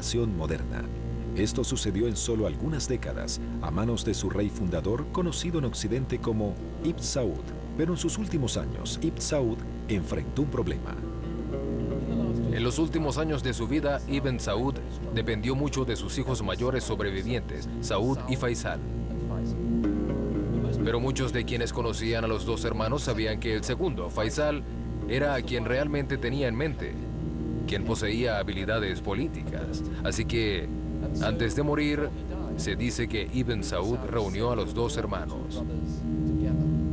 nación moderna. Esto sucedió en solo algunas décadas, a manos de su rey fundador, conocido en Occidente como Ibn Saud. Pero en sus últimos años, Ibn Saud enfrentó un problema. En los últimos años de su vida, Ibn Saud dependió mucho de sus hijos mayores sobrevivientes, Saud y Faisal. Pero muchos de quienes conocían a los dos hermanos sabían que el segundo, Faisal, era a quien realmente tenía en mente, quien poseía habilidades políticas. Así que, antes de morir, se dice que Ibn Saud reunió a los dos hermanos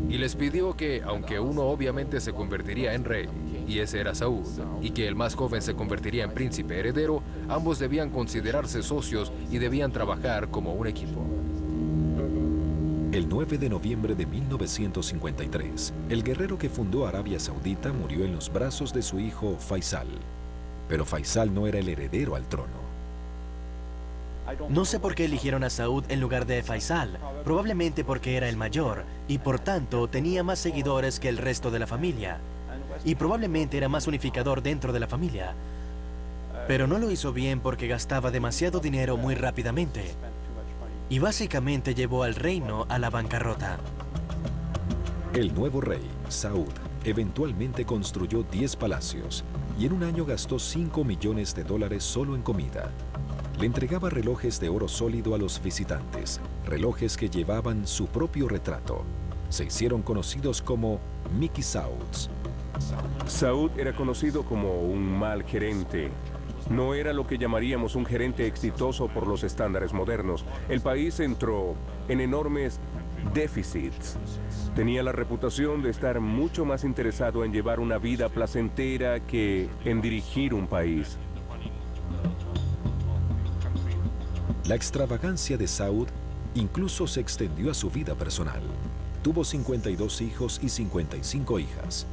y les pidió que, aunque uno obviamente se convertiría en rey, y ese era Saud, y que el más joven se convertiría en príncipe heredero, ambos debían considerarse socios y debían trabajar como un equipo. El 9 de noviembre de 1953, el guerrero que fundó Arabia Saudita murió en los brazos de su hijo Faisal. Pero Faisal no era el heredero al trono. No sé por qué eligieron a Saud en lugar de Faisal. Probablemente porque era el mayor y por tanto tenía más seguidores que el resto de la familia. Y probablemente era más unificador dentro de la familia. Pero no lo hizo bien porque gastaba demasiado dinero muy rápidamente. Y básicamente llevó al reino a la bancarrota. El nuevo rey, Saud, eventualmente construyó 10 palacios y en un año gastó $5 millones solo en comida. Le entregaba relojes de oro sólido a los visitantes, relojes que llevaban su propio retrato. Se hicieron conocidos como Mickey Sauds. Saud era conocido como un mal gerente. No era lo que llamaríamos un gerente exitoso por los estándares modernos. El país entró en enormes déficits. Tenía la reputación de estar mucho más interesado en llevar una vida placentera que en dirigir un país. La extravagancia de Saud incluso se extendió a su vida personal. Tuvo 52 hijos y 55 hijas.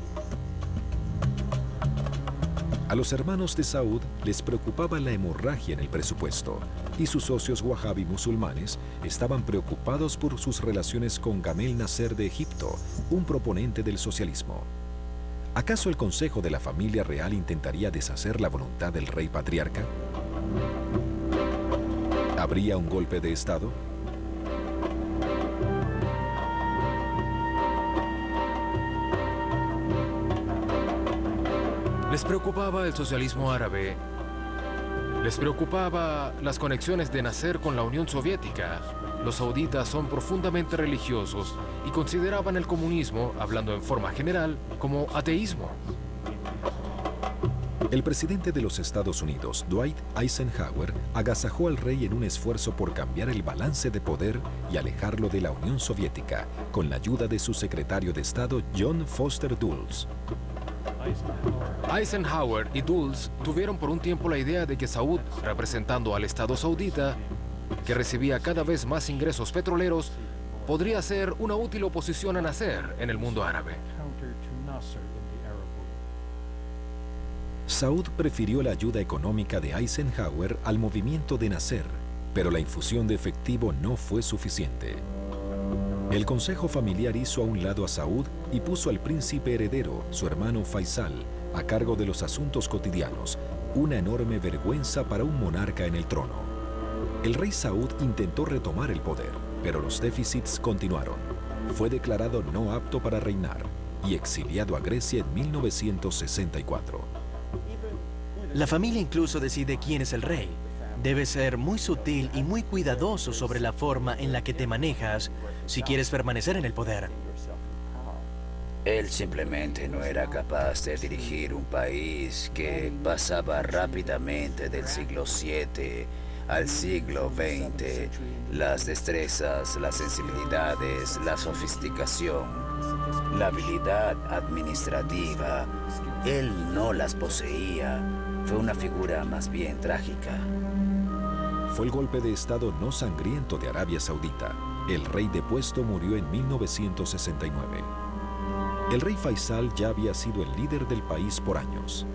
A los hermanos de Saud les preocupaba la hemorragia en el presupuesto y sus socios wahhabi musulmanes estaban preocupados por sus relaciones con Gamel Nasser de Egipto, un proponente del socialismo. ¿Acaso el consejo de la familia real intentaría deshacer la voluntad del rey patriarca? ¿Habría un golpe de estado? Les preocupaba el socialismo árabe, les preocupaba las conexiones de Nasser con la Unión Soviética. Los sauditas son profundamente religiosos y consideraban el comunismo, hablando en forma general, como ateísmo. El presidente de los Estados Unidos, Dwight Eisenhower, agasajó al rey en un esfuerzo por cambiar el balance de poder y alejarlo de la Unión Soviética, con la ayuda de su secretario de Estado, John Foster Dulles. Eisenhower y Dulles tuvieron por un tiempo la idea de que Saud, representando al Estado saudita, que recibía cada vez más ingresos petroleros, podría ser una útil oposición a Nasser en el mundo árabe. Saud prefirió la ayuda económica de Eisenhower al movimiento de Nasser, pero la infusión de efectivo no fue suficiente. El consejo familiar hizo a un lado a Saud y puso al príncipe heredero, su hermano Faisal, a cargo de los asuntos cotidianos, una enorme vergüenza para un monarca en el trono. El rey Saud intentó retomar el poder, pero los déficits continuaron. Fue declarado no apto para reinar y exiliado a Grecia en 1964. La familia incluso decide quién es el rey. Debes ser muy sutil y muy cuidadoso sobre la forma en la que te manejas si quieres permanecer en el poder. Él simplemente no era capaz de dirigir un país que pasaba rápidamente del siglo VII al siglo XX. Las destrezas, las sensibilidades, la sofisticación, la habilidad administrativa, él no las poseía. Fue una figura más bien trágica. Fue el golpe de estado no sangriento de Arabia Saudita. El rey depuesto murió en 1969. El rey Faisal ya había sido el líder del país por años.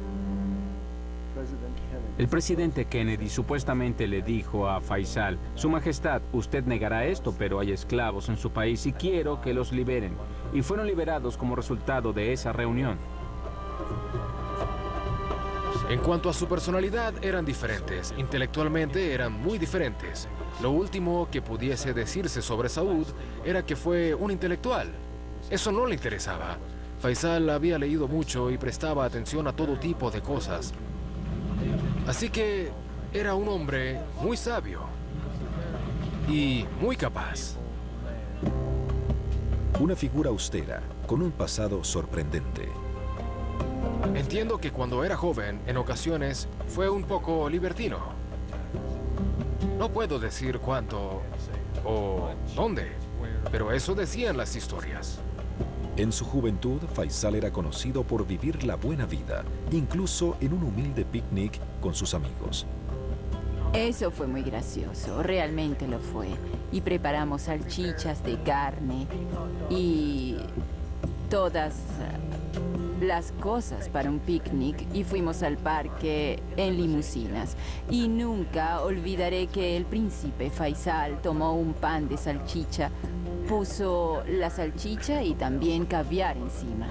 El presidente Kennedy supuestamente le dijo a Faisal: Su Majestad, usted negará esto, pero hay esclavos en su país y quiero que los liberen. Y fueron liberados como resultado de esa reunión. En cuanto a su personalidad, eran diferentes. Intelectualmente eran muy diferentes. Lo último que pudiese decirse sobre Saud era que fue un intelectual. Eso no le interesaba. Faisal había leído mucho y prestaba atención a todo tipo de cosas. Así que era un hombre muy sabio y muy capaz. Una figura austera, con un pasado sorprendente. Entiendo que cuando era joven, en ocasiones, fue un poco libertino. No puedo decir cuánto o dónde, pero eso decían las historias. En su juventud, Faisal era conocido por vivir la buena vida, incluso en un humilde picnic con sus amigos. Eso fue muy gracioso, realmente lo fue. Y preparamos salchichas de carne y todas las cosas para un picnic y fuimos al parque en limusinas. Y nunca olvidaré que el príncipe Faisal tomó un pan de salchicha, puso la salchicha y también caviar encima.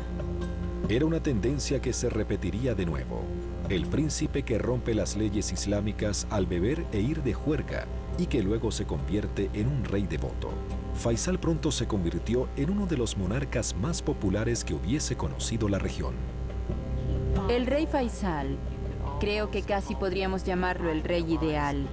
Era una tendencia que se repetiría de nuevo. El príncipe que rompe las leyes islámicas al beber e ir de juerga y que luego se convierte en un rey devoto. Faisal pronto se convirtió en uno de los monarcas más populares que hubiese conocido la región. El rey Faisal, creo que casi podríamos llamarlo el rey ideal.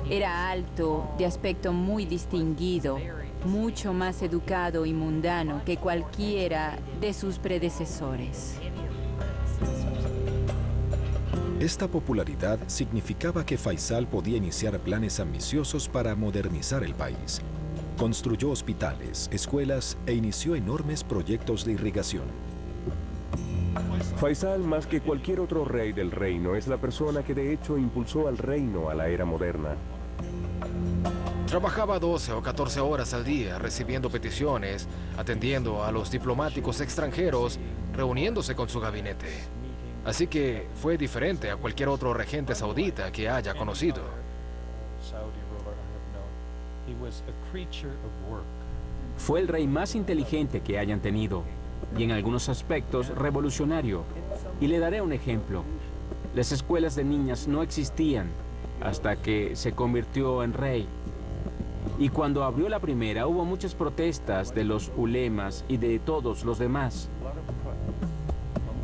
Era alto, de aspecto muy distinguido, mucho más educado y mundano que cualquiera de sus predecesores. Esta popularidad significaba que Faisal podía iniciar planes ambiciosos para modernizar el país. Construyó hospitales, escuelas e inició enormes proyectos de irrigación. Faisal, más que cualquier otro rey del reino, es la persona que de hecho impulsó al reino a la era moderna. Trabajaba 12 o 14 horas al día, recibiendo peticiones, atendiendo a los diplomáticos extranjeros, reuniéndose con su gabinete. Así que fue diferente a cualquier otro regente saudita que haya conocido. Fue el rey más inteligente que hayan tenido y en algunos aspectos revolucionario. Y le daré un ejemplo. Las escuelas de niñas no existían hasta que se convirtió en rey. Y cuando abrió la primera hubo muchas protestas de los ulemas y de todos los demás.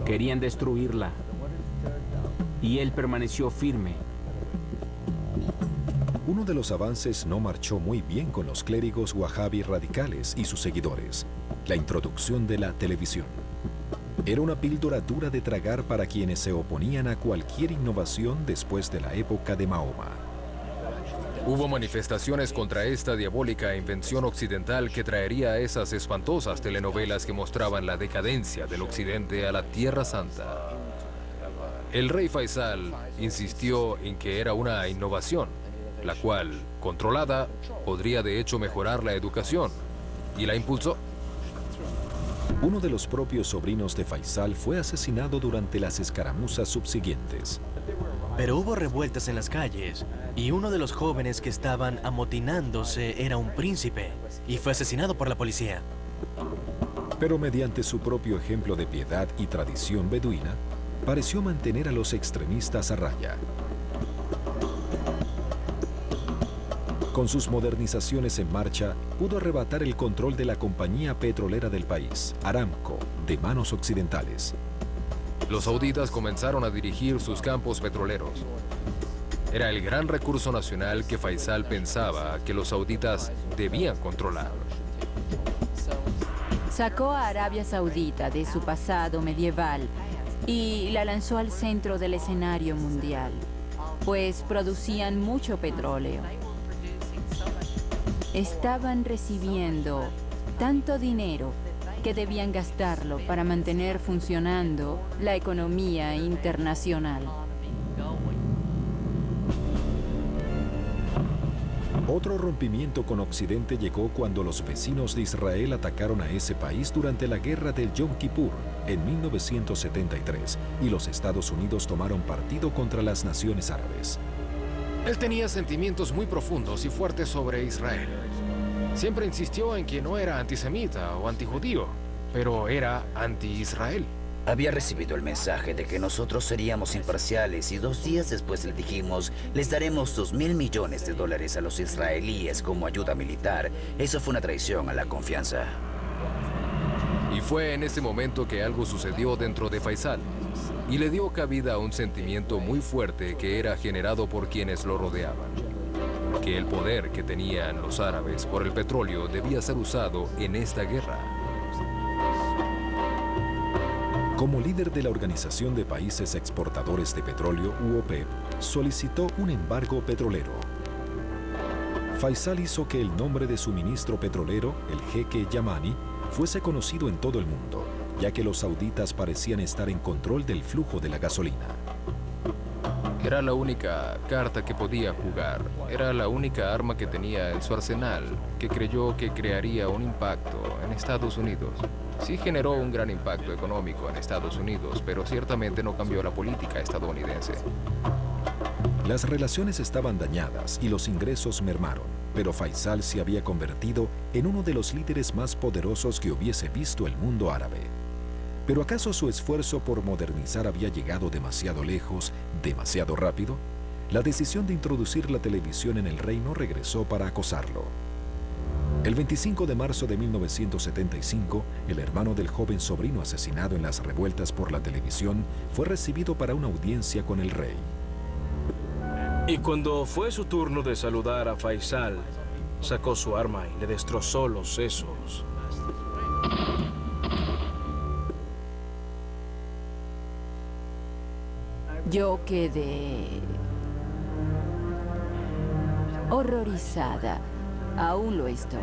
Querían destruirla. Y él permaneció firme. Uno de los avances no marchó muy bien con los clérigos wahhabi radicales y sus seguidores: la introducción de la televisión. Era una píldora dura de tragar para quienes se oponían a cualquier innovación después de la época de Mahoma. Hubo manifestaciones contra esta diabólica invención occidental que traería esas espantosas telenovelas que mostraban la decadencia del occidente a la Tierra Santa. El rey Faisal insistió en que era una innovación, la cual, controlada, podría de hecho mejorar la educación, y la impulsó. Uno de los propios sobrinos de Faisal fue asesinado durante las escaramuzas subsiguientes. Pero hubo revueltas en las calles, y uno de los jóvenes que estaban amotinándose era un príncipe, y fue asesinado por la policía. Pero mediante su propio ejemplo de piedad y tradición beduina, pareció mantener a los extremistas a raya. Con sus modernizaciones en marcha, pudo arrebatar el control de la compañía petrolera del país, Aramco, de manos occidentales. Los sauditas comenzaron a dirigir sus campos petroleros. Era el gran recurso nacional que Faisal pensaba que los sauditas debían controlar. Sacó a Arabia Saudita de su pasado medieval y la lanzó al centro del escenario mundial, pues producían mucho petróleo. Estaban recibiendo tanto dinero que debían gastarlo para mantener funcionando la economía internacional. Otro rompimiento con Occidente llegó cuando los vecinos de Israel atacaron a ese país durante la guerra del Yom Kippur en 1973 y los Estados Unidos tomaron partido contra las naciones árabes. Él tenía sentimientos muy profundos y fuertes sobre Israel. Siempre insistió en que no era antisemita o antijudío, pero era anti-Israel. Había recibido el mensaje de que nosotros seríamos imparciales y 2 días después le dijimos, les daremos $2.000 millones a los israelíes como ayuda militar. Eso fue una traición a la confianza. Y fue en ese momento que algo sucedió dentro de Faisal y le dio cabida a un sentimiento muy fuerte que era generado por quienes lo rodeaban. Que el poder que tenían los árabes por el petróleo debía ser usado en esta guerra. Como líder de la Organización de Países Exportadores de Petróleo, OPEP, solicitó un embargo petrolero. Faisal hizo que el nombre de su ministro petrolero, el jeque Yamani, fuese conocido en todo el mundo, ya que los sauditas parecían estar en control del flujo de la gasolina. Era la única carta que podía jugar, era la única arma que tenía en su arsenal, que creyó que crearía un impacto en Estados Unidos. Sí generó un gran impacto económico en Estados Unidos, pero ciertamente no cambió la política estadounidense. Las relaciones estaban dañadas y los ingresos mermaron, pero Faisal se había convertido en uno de los líderes más poderosos que hubiese visto el mundo árabe. ¿Pero acaso su esfuerzo por modernizar había llegado demasiado lejos, demasiado rápido? La decisión de introducir la televisión en el reino regresó para acosarlo. El 25 de marzo de 1975, el hermano del joven sobrino asesinado en las revueltas por la televisión fue recibido para una audiencia con el rey. Y cuando fue su turno de saludar a Faisal, sacó su arma y le destrozó los sesos. Yo quedé horrorizada. Aún lo estoy.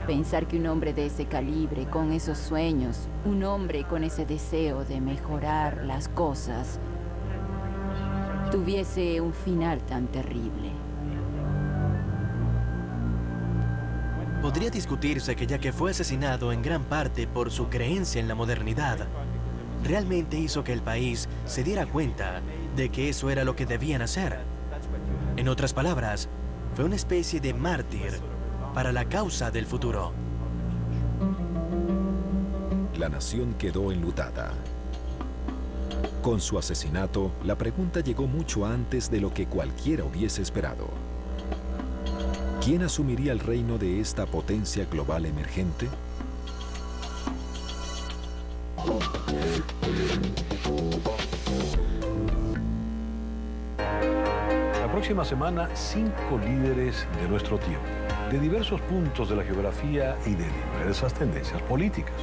Pensar que un hombre de ese calibre, con esos sueños, un hombre con ese deseo de mejorar las cosas, tuviese un final tan terrible. Podría discutirse que ya que fue asesinado en gran parte por su creencia en la modernidad, realmente hizo que el país se diera cuenta de que eso era lo que debían hacer. En otras palabras, fue una especie de mártir para la causa del futuro. La nación quedó enlutada. Con su asesinato, la pregunta llegó mucho antes de lo que cualquiera hubiese esperado. ¿Quién asumiría el reino de esta potencia global emergente? La próxima semana, 5 líderes de nuestro tiempo, de diversos puntos de la geografía y de diversas tendencias políticas.